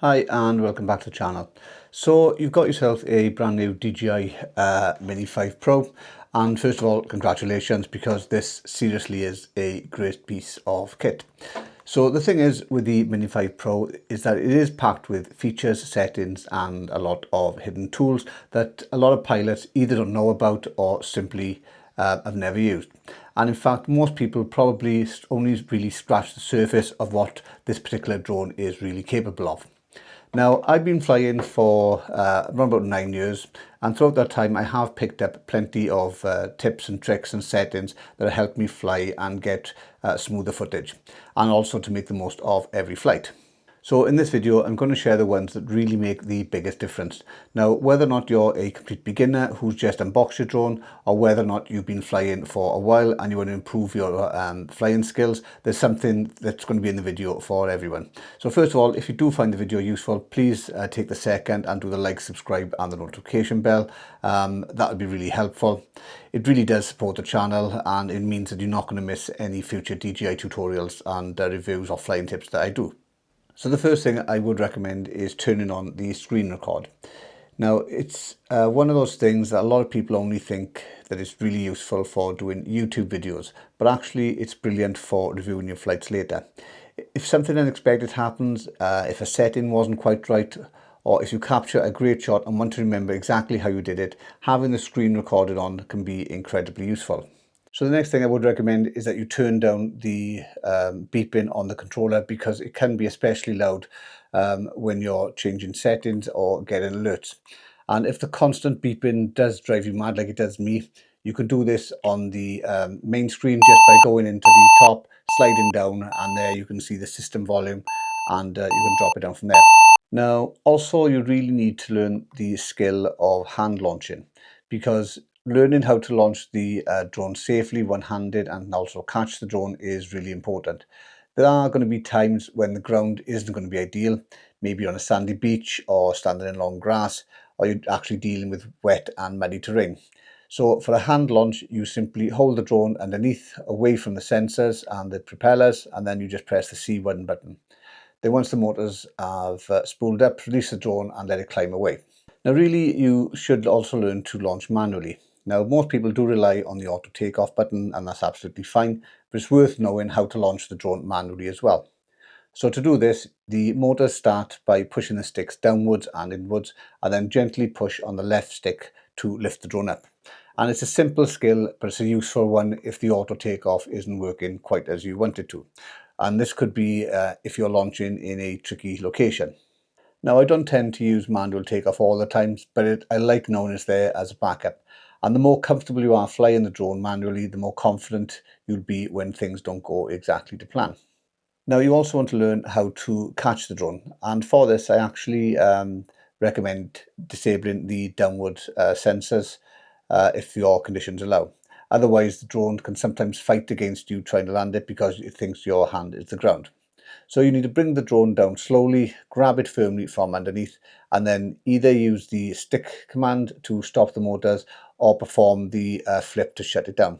Hi and welcome back to the channel. So you've got yourself a brand new DJI Mini 5 Pro, and first of all congratulations, because this seriously is a great piece of kit. So the thing is with the Mini 5 Pro is that it is packed with features, settings and a lot of hidden tools that a lot of pilots either don't know about or simply have never used. And in fact, most people probably only really scratch the surface of what this particular drone is really capable of. Now, I've been flying for around about 9 years, and throughout that time I have picked up plenty of tips and tricks and settings that have helped me fly and get smoother footage, and also to make the most of every flight. So in this video, I'm going to share the ones that really make the biggest difference. Now, whether or not you're a complete beginner who's just unboxed your drone, or whether or not you've been flying for a while and you want to improve your flying skills, there's something that's going to be in the video for everyone. So first of all, if you do find the video useful, please take the second and do the like, subscribe and the notification bell. That would be really helpful. It really does support the channel, and it means that you're not going to miss any future DJI tutorials and reviews or flying tips that I do. So the first thing I would recommend is turning on the screen record. Now, it's one of those things that a lot of people only think that it's really useful for doing YouTube videos, but actually it's brilliant for reviewing your flights later. If something unexpected happens, if a setting wasn't quite right, or if you capture a great shot and want to remember exactly how you did it, having the screen recorded on can be incredibly useful. So the next thing I would recommend is that you turn down the beeping on the controller, because it can be especially loud when you're changing settings or getting alerts. And if the constant beeping does drive you mad like it does me, you can do this on the main screen just by going into the top, sliding down, and there you can see the system volume, and you can drop it down from there. Now, also you really need to learn the skill of hand launching, because learning how to launch the drone safely one-handed and also catch the drone is really important. There are going to be times when the ground isn't going to be ideal, maybe on a sandy beach or standing in long grass, or you're actually dealing with wet and muddy terrain. So for a hand launch, you simply hold the drone underneath, away from the sensors and the propellers, and then you just press the C1 button. Then once the motors have spooled up, release the drone and let it climb away. Now really, you should also learn to launch manually. Now most people do rely on the auto takeoff button, and that's absolutely fine, but it's worth knowing how to launch the drone manually as well. So to do this, the motors start by pushing the sticks downwards and inwards, and then gently push on the left stick to lift the drone up. And it's a simple skill, but it's a useful one if the auto takeoff isn't working quite as you want it to. And this could be if you're launching in a tricky location. Now, I don't tend to use manual takeoff all the times, but I like knowing it's there as a backup. And the more comfortable you are flying the drone manually, the more confident you'll be when things don't go exactly to plan. Now, you also want to learn how to catch the drone. And for this, I actually recommend disabling the downward sensors if your conditions allow. Otherwise, the drone can sometimes fight against you trying to land it because it thinks your hand is the ground. So you need to bring the drone down slowly, grab it firmly from underneath, and then either use the stick command to stop the motors or perform the flip to shut it down.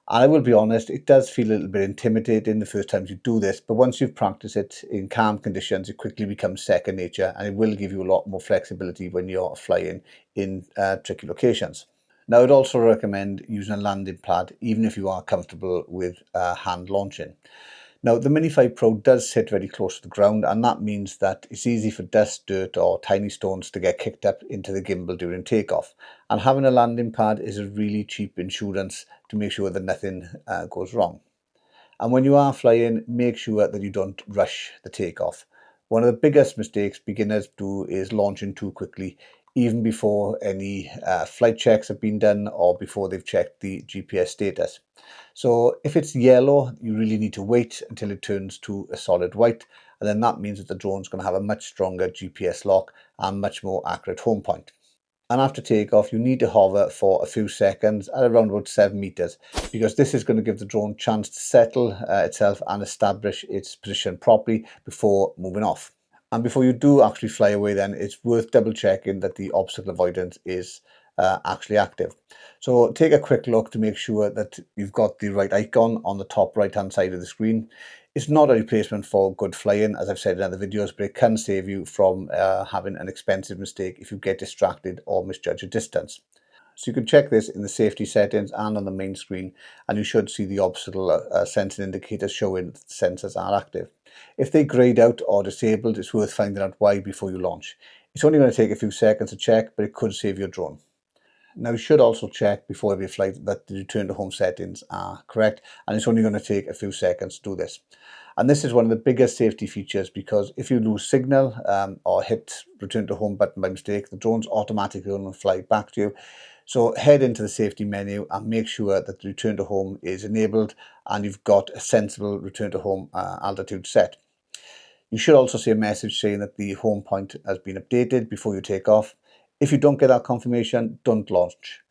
And I will be honest, it does feel a little bit intimidating the first times you do this, but once you've practiced it in calm conditions, it quickly becomes second nature, and it will give you a lot more flexibility when you're flying in tricky locations. Now, I'd also recommend using a landing pad, even if you are comfortable with hand launching. Now, the Mini 5 Pro does sit very close to the ground, and that means that it's easy for dust, dirt or tiny stones to get kicked up into the gimbal during takeoff. And having a landing pad is a really cheap insurance to make sure that nothing goes wrong. And when you are flying, make sure that you don't rush the takeoff. One of the biggest mistakes beginners do is launching too quickly, even before any flight checks have been done or before they've checked the GPS status. So if it's yellow, you really need to wait until it turns to a solid white, and then that means that the drone's going to have a much stronger GPS lock and much more accurate home point. And after takeoff, you need to hover for a few seconds at around about 7 meters, because this is going to give the drone a chance to settle itself and establish its position properly before moving off. And before you do actually fly away, then it's worth double checking that the obstacle avoidance is actually active. So take a quick look to make sure that you've got the right icon on the top right hand side of the screen. It's not a replacement for good flying, as I've said in other videos, but it can save you from having an expensive mistake if you get distracted or misjudge a distance. So you can check this in the safety settings and on the main screen, and you should see the obstacle sensing indicators showing that the sensors are active. If they grayed out or disabled, it's worth finding out why before you launch. It's only going to take a few seconds to check, but it could save your drone. Now you should also check before every flight that the return to home settings are correct, and it's only going to take a few seconds to do this. And this is one of the biggest safety features, because if you lose signal or hit return to home button by mistake, the drone's automatically going to fly back to you. So head into the safety menu and make sure that the return to home is enabled and you've got a sensible return to home altitude set. You should also see a message saying that the home point has been updated before you take off. If you don't get that confirmation, don't launch.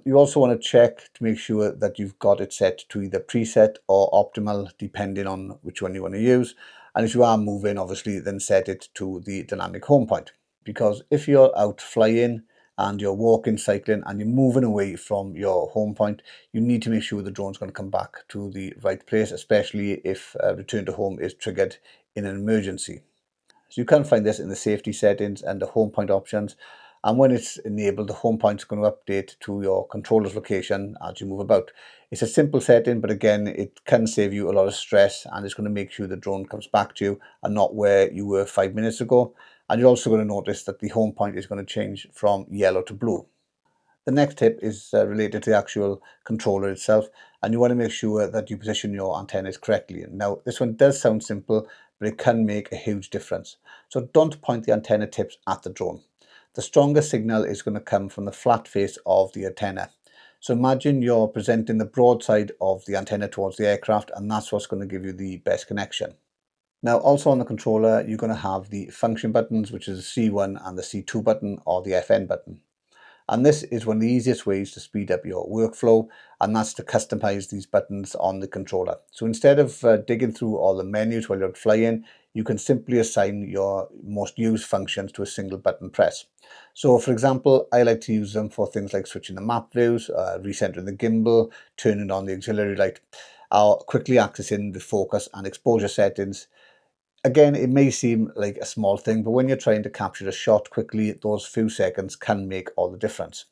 You also want to check to make sure that you've got it set to either preset or optimal, depending on which one you want to use. And if you are moving, obviously, then set it to the dynamic home point. Because if you're out flying and you're walking, cycling, and you're moving away from your home point, you need to make sure the drone's going to come back to the right place, especially if return to home is triggered in an emergency. So you can find this in the safety settings and the home point options. And when it's enabled, the home point is going to update to your controller's location as you move about. It's a simple setting, but again, it can save you a lot of stress, and it's going to make sure the drone comes back to you and not where you were 5 minutes ago. And you're also going to notice that the home point is going to change from yellow to blue. The next tip is related to the actual controller itself, and you want to make sure that you position your antennas correctly. Now, this one does sound simple, but it can make a huge difference. So don't point the antenna tips at the drone. The strongest signal is going to come from the flat face of the antenna. So imagine you're presenting the broad side of the antenna towards the aircraft, and that's what's going to give you the best connection. Now, also on the controller, you're going to have the function buttons, which is the C1 and the C2 button, or the FN button. And this is one of the easiest ways to speed up your workflow, and that's to customize these buttons on the controller. So instead of digging through all the menus while you're flying, you can simply assign your most used functions to a single button press. So for example, I like to use them for things like switching the map views, recentering the gimbal, turning on the auxiliary light, or quickly accessing the focus and exposure settings. Again, it may seem like a small thing, but when you're trying to capture a shot quickly, those few seconds can make all the difference.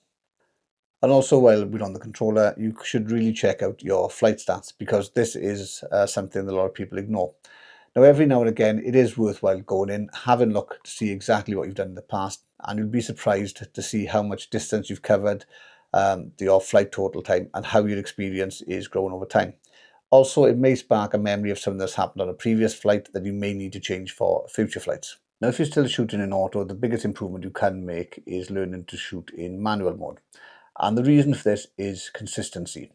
And also, while we're on the controller, you should really check out your flight stats, because this is something that a lot of people ignore. Now, every now and again, it is worthwhile going in, having a look to see exactly what you've done in the past, and you'll be surprised to see how much distance you've covered, your flight total time, and how your experience is growing over time. Also, it may spark a memory of something that's happened on a previous flight that you may need to change for future flights. Now, if you're still shooting in auto, the biggest improvement you can make is learning to shoot in manual mode. And the reason for this is consistency.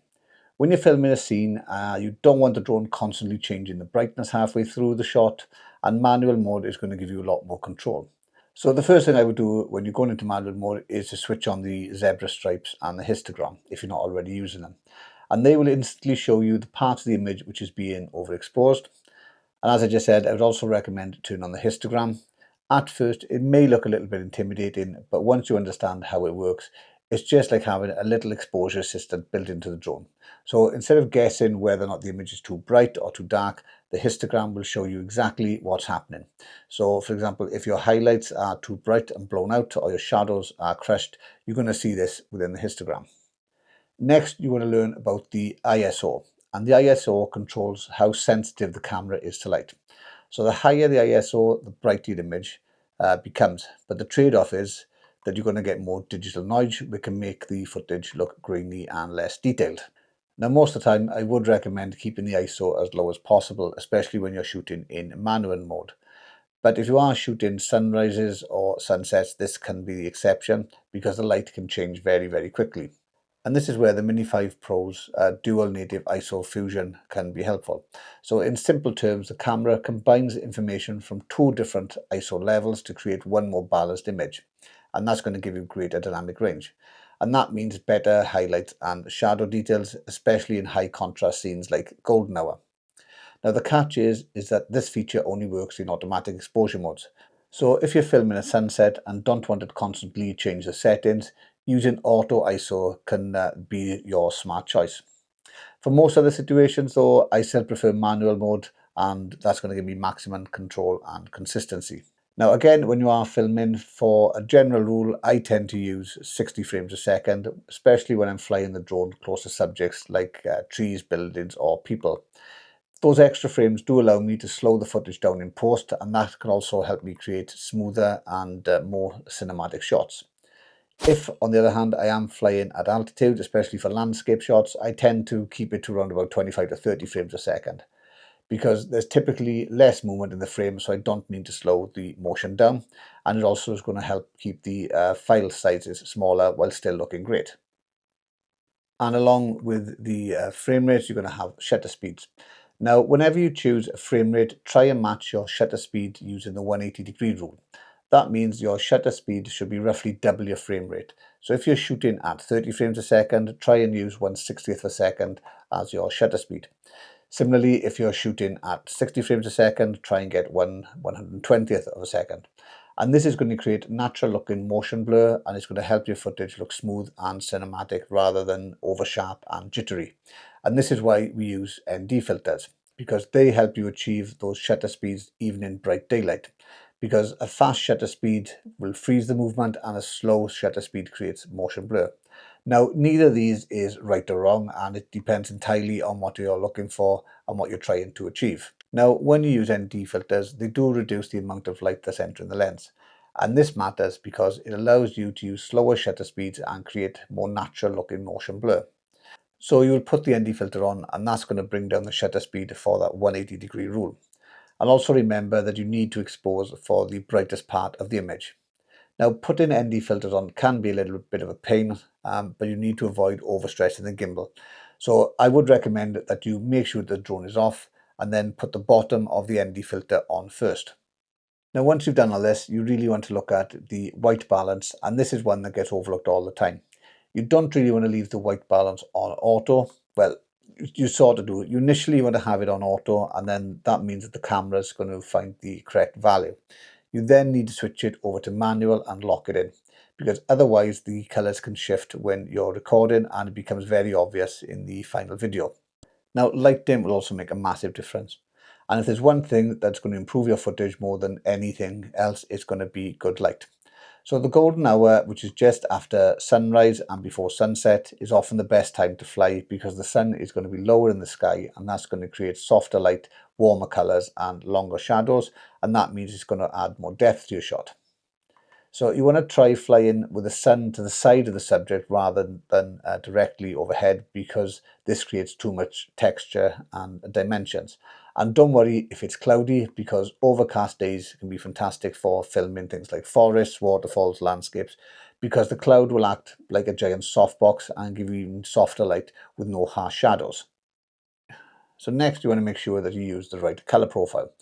When you're filming a scene, you don't want the drone constantly changing the brightness halfway through the shot, and manual mode is going to give you a lot more control. So the first thing I would do when you're going into manual mode is to switch on the zebra stripes and the histogram if you're not already using them. And they will instantly show you the part of the image which is being overexposed. And as I just said, I would also recommend turning on the histogram. At first, it may look a little bit intimidating, but once you understand how it works, it's just like having a little exposure assistant built into the drone. So instead of guessing whether or not the image is too bright or too dark, the histogram will show you exactly what's happening. So for example, if your highlights are too bright and blown out, or your shadows are crushed, you're going to see this within the histogram. Next, you want to learn about the ISO, and the ISO controls how sensitive the camera is to light. So the higher the ISO, the brighter the image becomes, but the trade-off is that you're going to get more digital noise, which can make the footage look grainy and less detailed. Now, most of the time, I would recommend keeping the ISO as low as possible, especially when you're shooting in manual mode. But if you are shooting sunrises or sunsets, this can be the exception, because the light can change very, very quickly. And this is where the Mini 5 Pro's dual native ISO fusion can be helpful. So in simple terms, the camera combines information from two different ISO levels to create one more balanced image. And that's going to give you greater dynamic range. And that means better highlights and shadow details, especially in high contrast scenes like golden hour. Now the catch is that this feature only works in automatic exposure modes. So if you're filming a sunset and don't want to constantly change the settings, using auto ISO can be your smart choice. For most other situations though, I still prefer manual mode, and that's going to give me maximum control and consistency. Now again, when you are filming, for a general rule, I tend to use 60 frames a second, especially when I'm flying the drone close to subjects like trees, buildings or people. Those extra frames do allow me to slow the footage down in post, and that can also help me create smoother and more cinematic shots. If, on the other hand, I am flying at altitude, especially for landscape shots, I tend to keep it to around about 25 to 30 frames a second, because there's typically less movement in the frame, so I don't need to slow the motion down, and it also is going to help keep the file sizes smaller while still looking great. And along with the frame rates, you're going to have shutter speeds. Now, whenever you choose a frame rate, try and match your shutter speed using the 180-degree rule. That means your shutter speed should be roughly double your frame rate. So if you're shooting at 30 frames a second, try and use 1/60th of a second as your shutter speed. Similarly, if you're shooting at 60 frames a second, try and get 1/120th of a second. And this is going to create natural looking motion blur, and it's going to help your footage look smooth and cinematic rather than over sharp and jittery. And this is why we use ND filters, because they help you achieve those shutter speeds even in bright daylight. Because a fast shutter speed will freeze the movement, and a slow shutter speed creates motion blur. Now, neither of these is right or wrong, and it depends entirely on what you're looking for and what you're trying to achieve. Now, when you use ND filters, they do reduce the amount of light that's entering the lens. And this matters because it allows you to use slower shutter speeds and create more natural looking motion blur. So you will put the ND filter on, and that's going to bring down the shutter speed for that 180-degree rule. And also remember that you need to expose for the brightest part of the image. Now, putting ND filters on can be a little bit of a pain, but you need to avoid overstressing the gimbal. So I would recommend that you make sure the drone is off and then put the bottom of the ND filter on first. Now, once you've done all this, you really want to look at the white balance, and this is one that gets overlooked all the time. You don't really want to leave the white balance on auto. Well, you sort of do. You initially want to have it on auto, and then that means that the camera is going to find the correct value. You then need to switch it over to manual and lock it in, because otherwise the colors can shift when you're recording and it becomes very obvious in the final video. Now, light dim will also make a massive difference. And if there's one thing that's going to improve your footage more than anything else, it's going to be good light. So the golden hour, which is just after sunrise and before sunset, is often the best time to fly, because the sun is going to be lower in the sky, and that's going to create softer light, warmer colors and longer shadows, and that means it's going to add more depth to your shot. So you want to try flying with the sun to the side of the subject rather than directly overhead, because this creates too much texture and dimensions. And don't worry if it's cloudy, because overcast days can be fantastic for filming things like forests, waterfalls, landscapes, because the cloud will act like a giant softbox and give you even softer light with no harsh shadows. So next, you want to make sure that you use the right color profile.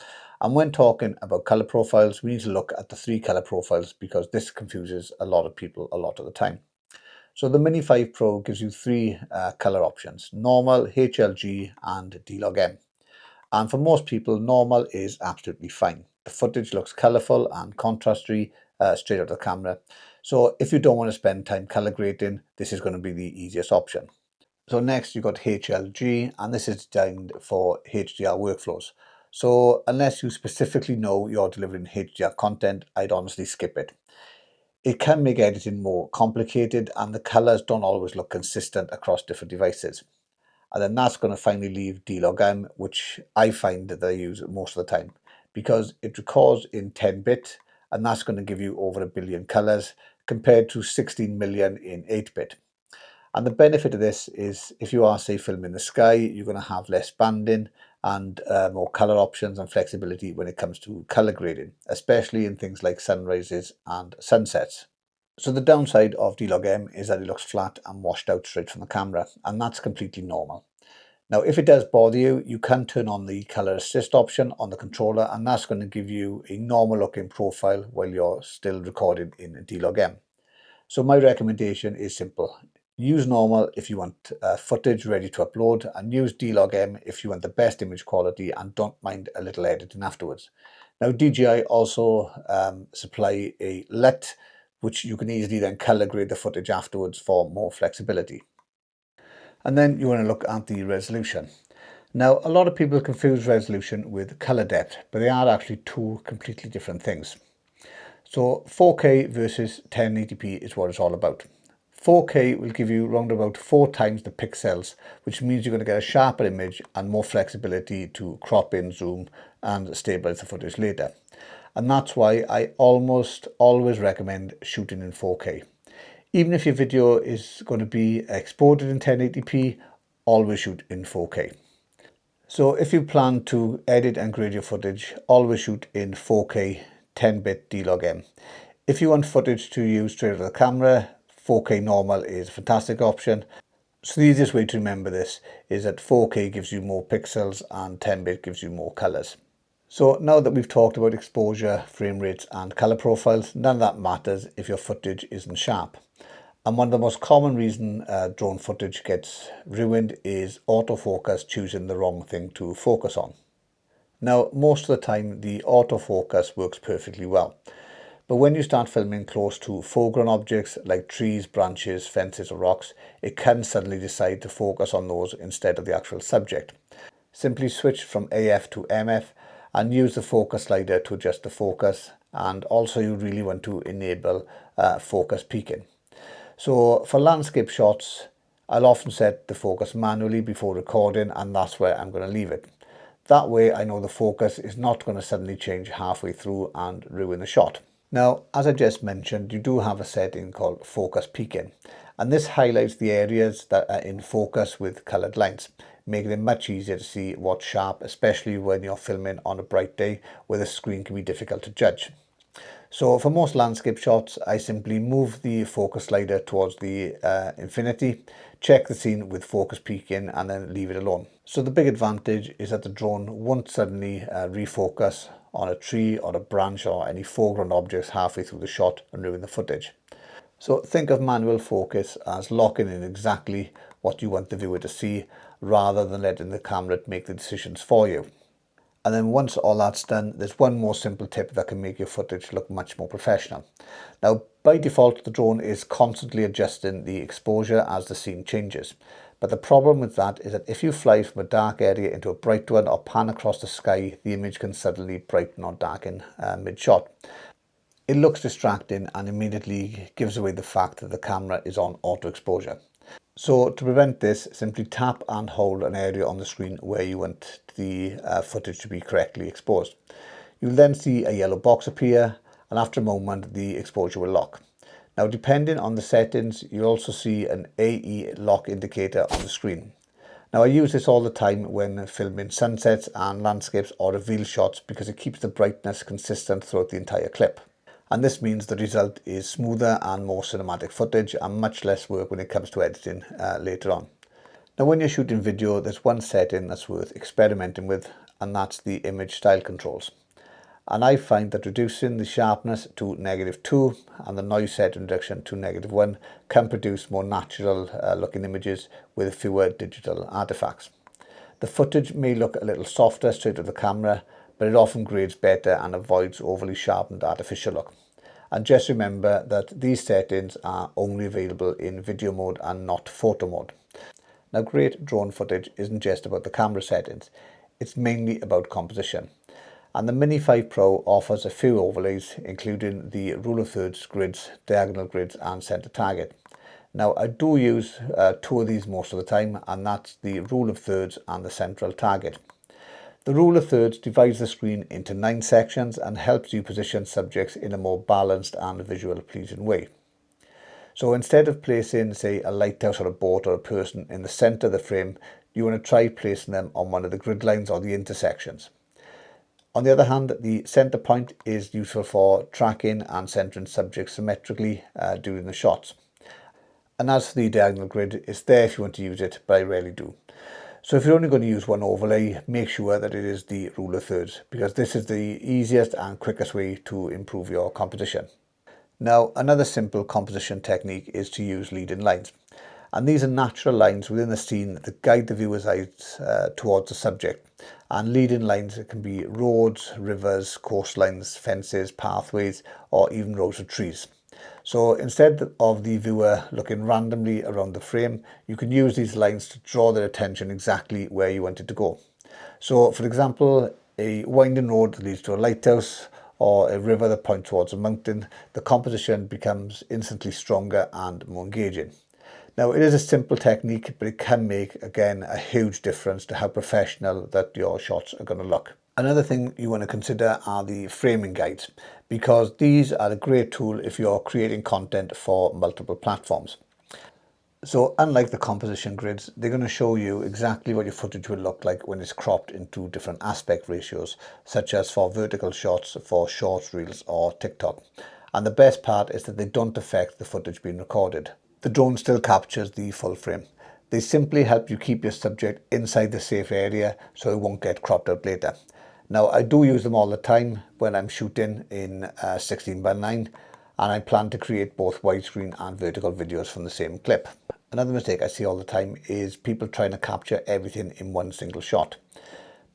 And when talking about color profiles, we need to look at the 3 color profiles, because this confuses a lot of people a lot of the time. So the Mini 5 Pro gives you 3 color options: normal, HLG and D-Log-M. And for most people, normal is absolutely fine. The footage looks colorful and contrasty straight out of the camera. So if you don't want to spend time color grading, this is going to be the easiest option. So next you've got HLG, and this is designed for HDR workflows. So unless you specifically know you're delivering HDR content, I'd honestly skip it. It can make editing more complicated, and the colors don't always look consistent across different devices. And then that's going to finally leave D-Log-M, which I find that I use most of the time, because it records in 10-bit, and that's going to give you over 1 billion colors compared to 16 million in 8-bit. And the benefit of this is, if you are, say, filming the sky, you're going to have less banding and more color options and flexibility when it comes to color grading, especially in things like sunrises and sunsets. So the downside of D-Log-M is that it looks flat and washed out straight from the camera, and that's completely normal. Now, if it does bother you, you can turn on the color assist option on the controller, and that's going to give you a normal looking profile while you're still recording in D-Log-M. So my recommendation is simple. Use normal if you want footage ready to upload, and use D-Log-M if you want the best image quality and don't mind a little editing afterwards. Now, DJI also supply a LUT, which you can easily then color grade the footage afterwards for more flexibility. And then you want to look at the resolution. Now, a lot of people confuse resolution with color depth, but they are actually two completely different things. So 4K versus 1080p is what it's all about. 4K will give you around about 4 times the pixels, which means you're going to get a sharper image and more flexibility to crop in, zoom and stabilize the footage later. And that's why I almost always recommend shooting in 4K. Even if your video is going to be exported in 1080p, always shoot in 4K. So if you plan to edit and grade your footage, always shoot in 4K 10-bit D-Log-M. If you want footage to use straight out of the camera, 4K normal is a fantastic option. So the easiest way to remember this is that 4K gives you more pixels and 10-bit gives you more colors. So now that we've talked about exposure, frame rates and color profiles, none of that matters if your footage isn't sharp. And one of the most common reasons drone footage gets ruined is autofocus choosing the wrong thing to focus on. Now, most of the time the autofocus works perfectly well. But when you start filming close to foreground objects like trees, branches, fences or rocks, it can suddenly decide to focus on those instead of the actual subject. Simply switch from AF to MF and use the focus slider to adjust the focus, and also you really want to enable focus peaking. So for landscape shots, I'll often set the focus manually before recording, and that's where I'm going to leave it. That way I know the focus is not going to suddenly change halfway through and ruin the shot. Now, as I just mentioned, you do have a setting called focus peaking, and this highlights the areas that are in focus with coloured lines, making it much easier to see what's sharp, especially when you're filming on a bright day where the screen can be difficult to judge. So for most landscape shots, I simply move the focus slider towards the infinity, check the scene with focus peaking and then leave it alone. So the big advantage is that the drone won't suddenly refocus on a tree or a branch or any foreground objects halfway through the shot and ruin the footage. So think of manual focus as locking in exactly what you want the viewer to see rather than letting the camera make the decisions for you. And then once all that's done, there's one more simple tip that can make your footage look much more professional. Now, by default, the drone is constantly adjusting the exposure as the scene changes. But the problem with that is that if you fly from a dark area into a bright one or pan across the sky, the image can suddenly brighten or darken mid-shot. It looks distracting and immediately gives away the fact that the camera is on auto exposure. So to prevent this, simply tap and hold an area on the screen where you want the footage to be correctly exposed. You'll then see a yellow box appear, and after a moment the exposure will lock. Now, depending on the settings, you'll also see an AE lock indicator on the screen. Now, I use this all the time when filming sunsets and landscapes or reveal shots because it keeps the brightness consistent throughout the entire clip. And this means the result is smoother and more cinematic footage and much less work when it comes to editing later on. Now, when you're shooting video, there's one setting that's worth experimenting with, and that's the image style controls. And I find that reducing the sharpness to -2 and the noise setting reduction to -1 can produce more natural looking images with fewer digital artifacts. The footage may look a little softer straight to the camera, but it often grades better and avoids overly sharpened artificial look. And just remember that these settings are only available in video mode and not photo mode. Now, great drone footage isn't just about the camera settings, it's mainly about composition. And the Mini 5 Pro offers a few overlays, including the rule of thirds grids, diagonal grids and center target. Now, I do use two of these most of the time, and that's the rule of thirds and the central target. The rule of thirds divides the screen into 9 sections and helps you position subjects in a more balanced and visually pleasing way. So instead of placing, say, a lighthouse or a boat or a person in the center of the frame, you want to try placing them on one of the grid lines or the intersections. On the other hand, the center point is useful for tracking and centering subjects symmetrically during the shots. And as for the diagonal grid, it's there if you want to use it, but I rarely do. So if you're only going to use one overlay, make sure that it is the rule of thirds, because this is the easiest and quickest way to improve your composition. Now, another simple composition technique is to use leading lines. And these are natural lines within the scene that guide the viewer's eyes towards the subject. And leading lines can be roads, rivers, coastlines, fences, pathways, or even rows of trees. So instead of the viewer looking randomly around the frame, you can use these lines to draw their attention exactly where you want it to go. So for example, a winding road that leads to a lighthouse or a river that points towards a mountain, the composition becomes instantly stronger and more engaging. Now, it is a simple technique, but it can make, again, a huge difference to how professional that your shots are going to look. Another thing you want to consider are the framing guides, because these are a great tool if you're creating content for multiple platforms. So unlike the composition grids, they're going to show you exactly what your footage will look like when it's cropped into different aspect ratios, such as for vertical shots, for shorts, reels, or TikTok. And the best part is that they don't affect the footage being recorded. The drone still captures the full frame. They simply help you keep your subject inside the safe area so it won't get cropped out later. Now, I do use them all the time when I'm shooting in 16:9, and I plan to create both widescreen and vertical videos from the same clip. Another mistake I see all the time is people trying to capture everything in one single shot.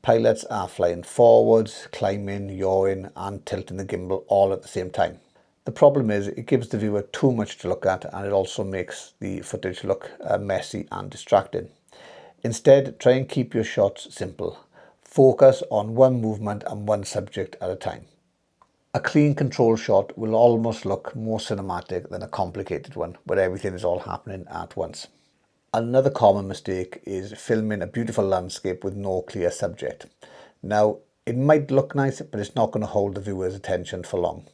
Pilots are flying forwards, climbing, yawing, and tilting the gimbal all at the same time. The problem is it gives the viewer too much to look at, and it also makes the footage look messy and distracting. Instead, try and keep your shots simple. Focus on one movement and one subject at a time. A clean control shot will almost look more cinematic than a complicated one where everything is all happening at once. Another common mistake is filming a beautiful landscape with no clear subject. Now, it might look nice, but it's not going to hold the viewer's attention for long.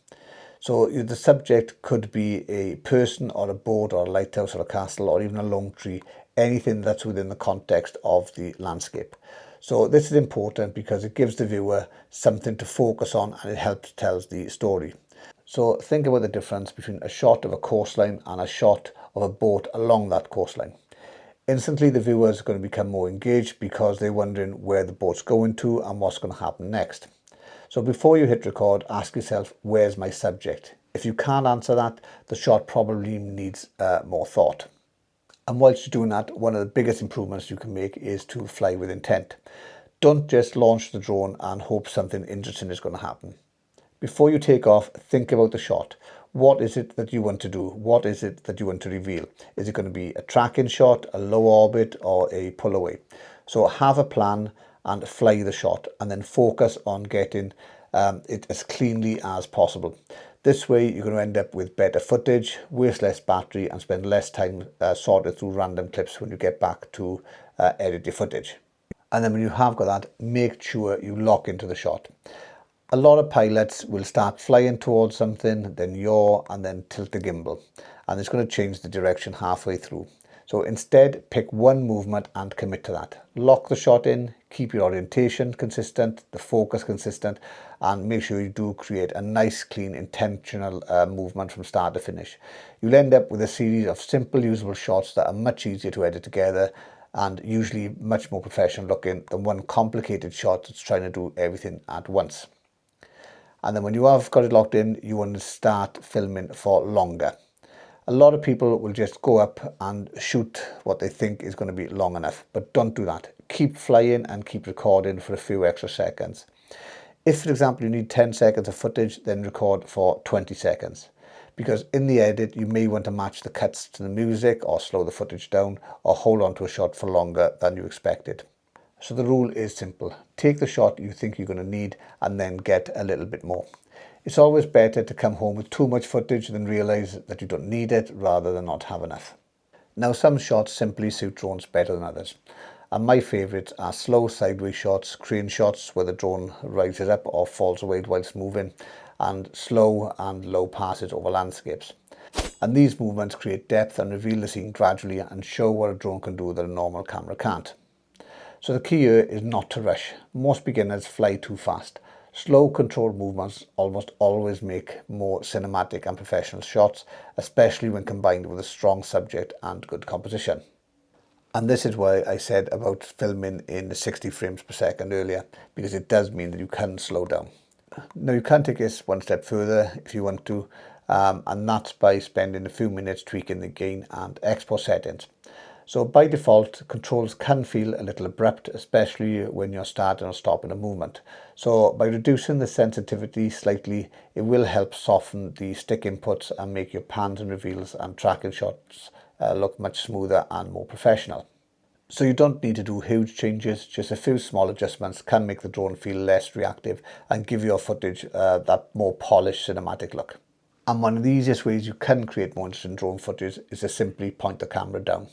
So the subject could be a person or a boat or a lighthouse or a castle or even a lone tree, anything that's within the context of the landscape. So this is important because it gives the viewer something to focus on and it helps tell the story. So think about the difference between a shot of a coastline and a shot of a boat along that coastline. Instantly the viewer is going to become more engaged because they're wondering where the boat's going to and what's going to happen next. So before you hit record, ask yourself, where's my subject? If you can't answer that, the shot probably needs more thought. And whilst you're doing that, one of the biggest improvements you can make is to fly with intent. Don't just launch the drone and hope something interesting is going to happen. Before you take off, think about the shot. What is it that you want to do? What is it that you want to reveal? Is it going to be a tracking shot, a low orbit, or a pull away? So have a plan and fly the shot, and then focus on getting it as cleanly as possible. This way you're going to end up with better footage, waste less battery, and spend less time sorting through random clips when you get back to edit your footage. And then when you have got that, make sure you lock into the shot. A lot of pilots will start flying towards something, then yaw, and then tilt the gimbal. And it's going to change the direction halfway through. So instead, pick one movement and commit to that. Lock the shot in, keep your orientation consistent, the focus consistent, and make sure you do create a nice, clean, intentional movement from start to finish. You'll end up with a series of simple, usable shots that are much easier to edit together and usually much more professional looking than one complicated shot that's trying to do everything at once. And then when you have got it locked in, you want to start filming for longer. A lot of people will just go up and shoot what they think is going to be long enough, but don't do that. Keep flying and keep recording for a few extra seconds. If, for example, you need 10 seconds of footage, then record for 20 seconds. Because in the edit, you may want to match the cuts to the music or slow the footage down or hold on to a shot for longer than you expected. So the rule is simple. Take the shot you think you're going to need and then get a little bit more. It's always better to come home with too much footage than realize that you don't need it rather than not have enough. Now, some shots simply suit drones better than others. And my favourites are slow sideways shots, crane shots where the drone rises up or falls away whilst moving, and slow and low passes over landscapes. And these movements create depth and reveal the scene gradually and show what a drone can do that a normal camera can't. So the key here is not to rush. Most beginners fly too fast. Slow controlled movements almost always make more cinematic and professional shots, especially when combined with a strong subject and good composition. And this is why I said about filming in 60 frames per second earlier, because it does mean that you can slow down. Now you can take this one step further if you want to, and that's by spending a few minutes tweaking the gain and export settings. So by default, controls can feel a little abrupt, especially when you're starting or stopping a movement. So by reducing the sensitivity slightly, it will help soften the stick inputs and make your pans and reveals and tracking shots look much smoother and more professional. So you don't need to do huge changes, just a few small adjustments can make the drone feel less reactive and give your footage that more polished cinematic look. And one of the easiest ways you can create more interesting drone footage is to simply point the camera down.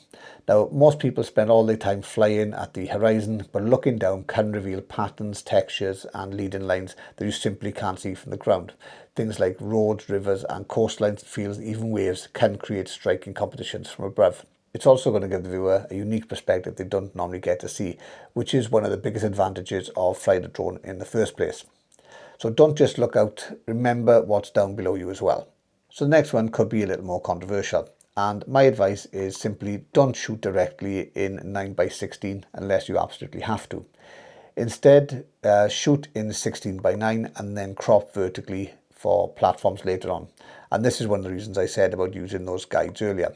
Now, most people spend all their time flying at the horizon, but looking down can reveal patterns, textures and leading lines that you simply can't see from the ground. Things like roads, rivers and coastlines, fields, even waves can create striking compositions from above. It's also going to give the viewer a unique perspective they don't normally get to see, which is one of the biggest advantages of flying a drone in the first place. So don't just look out, remember what's down below you as well. So the next one could be a little more controversial. And my advice is simply don't shoot directly in 9x16 unless you absolutely have to. Instead, shoot in 16x9 and then crop vertically for platforms later on. And this is one of the reasons I said about using those guides earlier.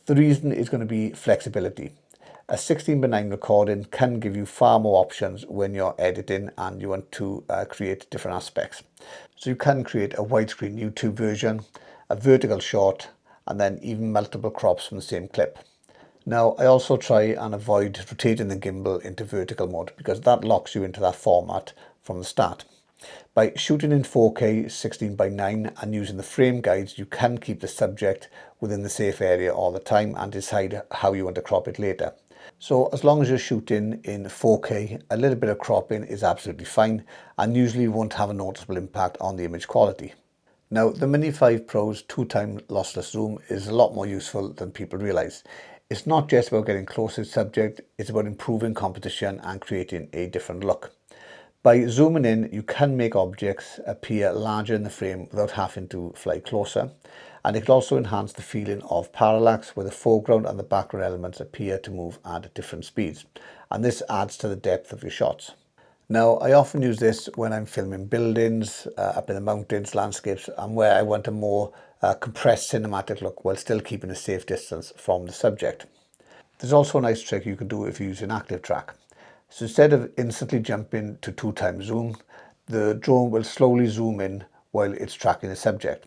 The reason is going to be flexibility. A 16:9 recording can give you far more options when you're editing and you want to create different aspects. So you can create a widescreen YouTube version, a vertical shot, and then even multiple crops from the same clip. Now, I also try and avoid rotating the gimbal into vertical mode because that locks you into that format from the start. By shooting in 4K 16:9 and using the frame guides, you can keep the subject within the safe area all the time and decide how you want to crop it later. So as long as you're shooting in 4K, a little bit of cropping is absolutely fine and usually won't have a noticeable impact on the image quality. Now, the Mini 5 Pro's 2x lossless zoom is a lot more useful than people realise. It's not just about getting close to the subject, it's about improving composition and creating a different look. By zooming in, you can make objects appear larger in the frame without having to fly closer. And it can also enhance the feeling of parallax where the foreground and the background elements appear to move at different speeds. And this adds to the depth of your shots. Now, I often use this when I'm filming buildings, up in the mountains, landscapes, and where I want a more compressed cinematic look while still keeping a safe distance from the subject. There's also a nice trick you can do if you're using active track. So instead of instantly jumping to 2x zoom, the drone will slowly zoom in while it's tracking the subject.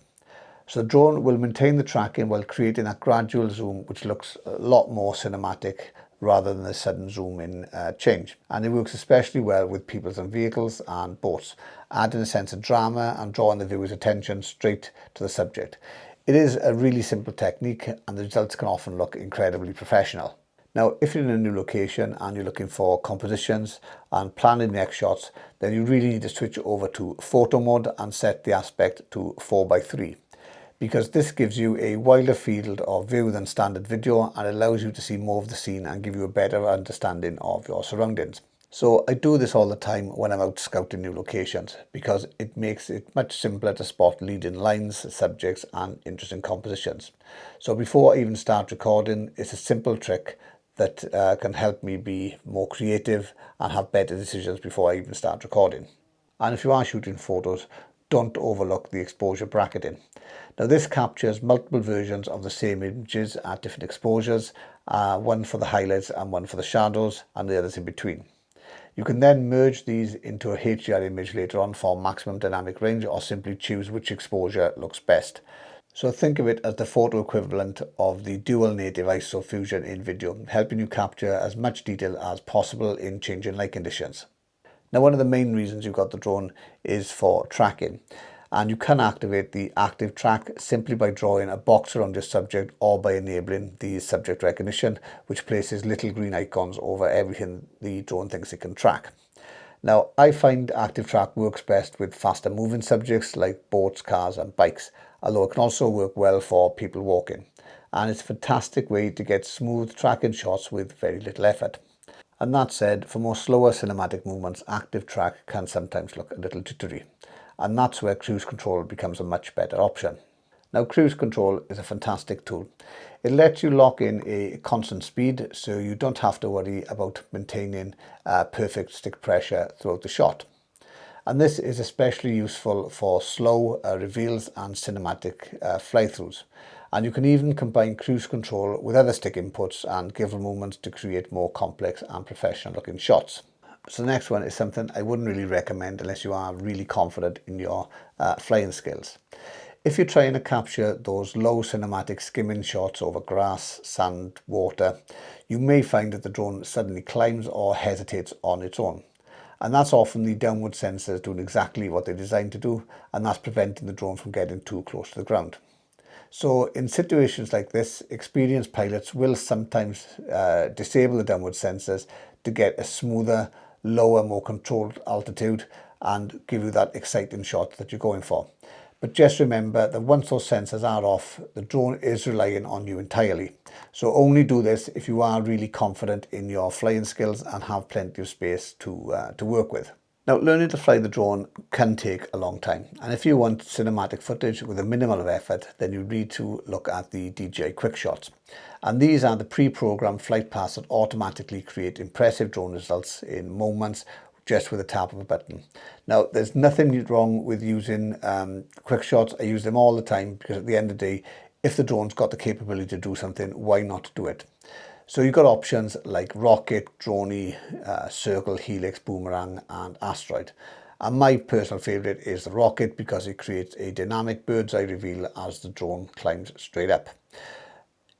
So the drone will maintain the tracking while creating that gradual zoom, which looks a lot more cinematic rather than the sudden zoom in change. And it works especially well with people and vehicles and boats, adding a sense of drama and drawing the viewer's attention straight to the subject. It is a really simple technique and the results can often look incredibly professional. Now, if you're in a new location and you're looking for compositions and planning the next shots, then you really need to switch over to photo mode and set the aspect to 4:3, because this gives you a wider field of view than standard video and allows you to see more of the scene and give you a better understanding of your surroundings. So I do this all the time when I'm out scouting new locations because it makes it much simpler to spot leading lines, subjects and interesting compositions. So before I even start recording, it's a simple trick that can help me be more creative and have better decisions before I even start recording. And if you are shooting photos, don't overlook the exposure bracketing. Now this captures multiple versions of the same images at different exposures, one for the highlights and one for the shadows and the others in between. You can then merge these into a HDR image later on for maximum dynamic range or simply choose which exposure looks best. So think of it as the photo equivalent of the dual native ISO fusion in video, helping you capture as much detail as possible in changing light conditions. Now, one of the main reasons you've got the drone is for tracking, and you can activate the active track simply by drawing a box around your subject or by enabling the subject recognition, which places little green icons over everything the drone thinks it can track. Now, I find active track works best with faster moving subjects like boats, cars and bikes, although it can also work well for people walking. And it's a fantastic way to get smooth tracking shots with very little effort. And that said, for more slower cinematic movements, active track can sometimes look a little jittery. And that's where cruise control becomes a much better option. Now, cruise control is a fantastic tool. It lets you lock in a constant speed so you don't have to worry about maintaining perfect stick pressure throughout the shot. And this is especially useful for slow reveals and cinematic fly-throughs. And you can even combine cruise control with other stick inputs and give movements to create more complex and professional looking shots. So the next one is something I wouldn't really recommend unless you are really confident in your flying skills. If you're trying to capture those low cinematic skimming shots over grass, sand, water, you may find that the drone suddenly climbs or hesitates on its own. And that's often the downward sensors doing exactly what they're designed to do, and that's preventing the drone from getting too close to the ground. So in situations like this, experienced pilots will sometimes disable the downward sensors to get a smoother, lower, more controlled altitude and give you that exciting shot that you're going for. But just remember that once those sensors are off, the drone is relying on you entirely. So only do this if you are really confident in your flying skills and have plenty of space to work with. Now, learning to fly the drone can take a long time. And if you want cinematic footage with a minimal of effort, then you need to look at the DJI Quick Shots. And these are the pre-programmed flight paths that automatically create impressive drone results in moments just with a tap of a button. Now, there's nothing wrong with using quick shots. I use them all the time because at the end of the day, if the drone's got the capability to do something, why not do it? So you've got options like rocket, droney, circle, helix, boomerang and asteroid. And my personal favourite is the rocket because it creates a dynamic bird's eye reveal as the drone climbs straight up.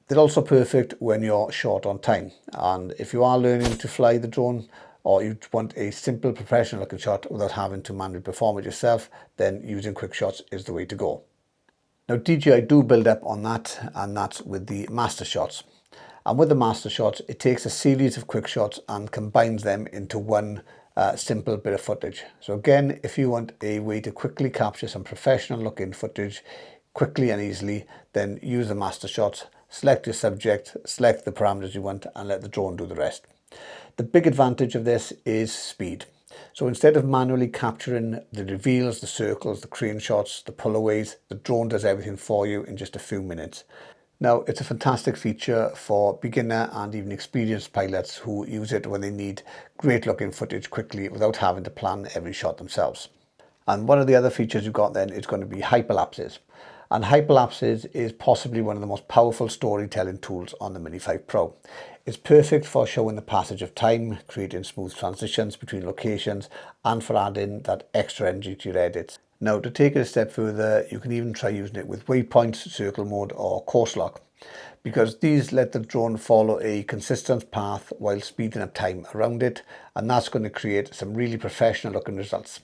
They're also perfect when you're short on time. And if you are learning to fly the drone, or you want a simple professional looking shot without having to manually perform it yourself, then using quick shots is the way to go. Now DJI do build up on that, and that's with the master shots. And with the master shots, it takes a series of quick shots and combines them into one simple bit of footage. So again, if you want a way to quickly capture some professional looking footage quickly and easily, then use the master shots, select your subject, select the parameters you want and let the drone do the rest. The big advantage of this is speed. So instead of manually capturing the reveals, the circles, the crane shots, the pullaways, the drone does everything for you in just a few minutes. Now, it's a fantastic feature for beginner and even experienced pilots who use it when they need great looking footage quickly without having to plan every shot themselves. And one of the other features you've got then is going to be hyperlapses. And hyperlapses is possibly one of the most powerful storytelling tools on the Mini 5 Pro. It's perfect for showing the passage of time, creating smooth transitions between locations, and for adding that extra energy to your edits. Now, to take it a step further, you can even try using it with waypoints, circle mode, or course lock, because these let the drone follow a consistent path while speeding up time around it, and that's going to create some really professional looking results.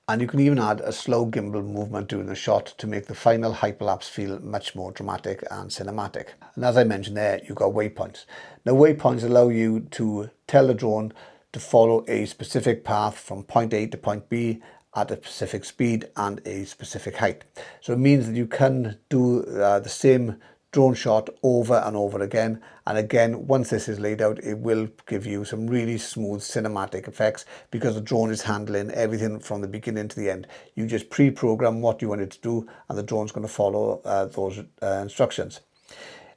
And you can even add a slow gimbal movement during the shot to make the final hyperlapse feel much more dramatic and cinematic. And as I mentioned there, you've got waypoints. Now, waypoints allow you to tell the drone to follow a specific path from point A to point B at a specific speed and a specific height. So it means that you can do the same drone shot over and over again, and again, once this is laid out, it will give you some really smooth cinematic effects because the drone is handling everything from the beginning to the end. You just pre-program what you want it to do and the drone's going to follow those instructions.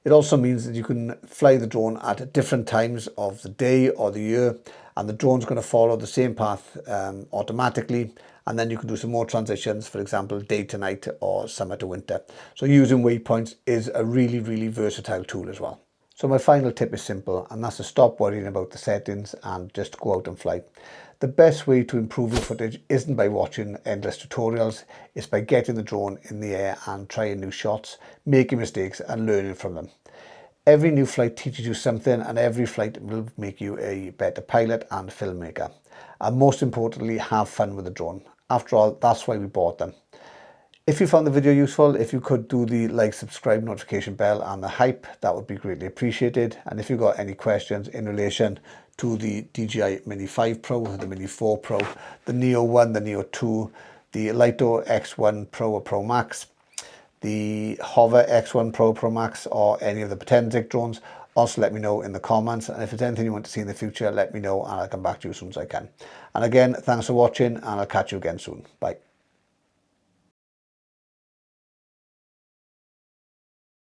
It also means that you can fly the drone at different times of the day or the year, and the drone's going to follow the same path automatically, and then you can do some more transitions, for example, day to night or summer to winter. So using waypoints is a really, really versatile tool as well. So my final tip is simple, and that's to stop worrying about the settings and just go out and fly. The best way to improve your footage isn't by watching endless tutorials, it's by getting the drone in the air and trying new shots, making mistakes and learning from them. Every new flight teaches you something, and every flight will make you a better pilot and filmmaker. And most importantly, have fun with the drone. After all, that's why we bought them. If you found the video useful, if you could do the like, subscribe, notification bell and the hype, that would be greatly appreciated. And if you've got any questions in relation to the DJI Mini 5 Pro, the Mini 4 Pro, the Neo 1, the Neo 2, the Lito X1 Pro or Pro Max, the Hover X1 Pro, Pro Max, or any of the Potensic drones, also let me know in the comments. And if there's anything you want to see in the future, let me know and I'll come back to you as soon as I can. And again, thanks for watching and I'll catch you again soon. Bye.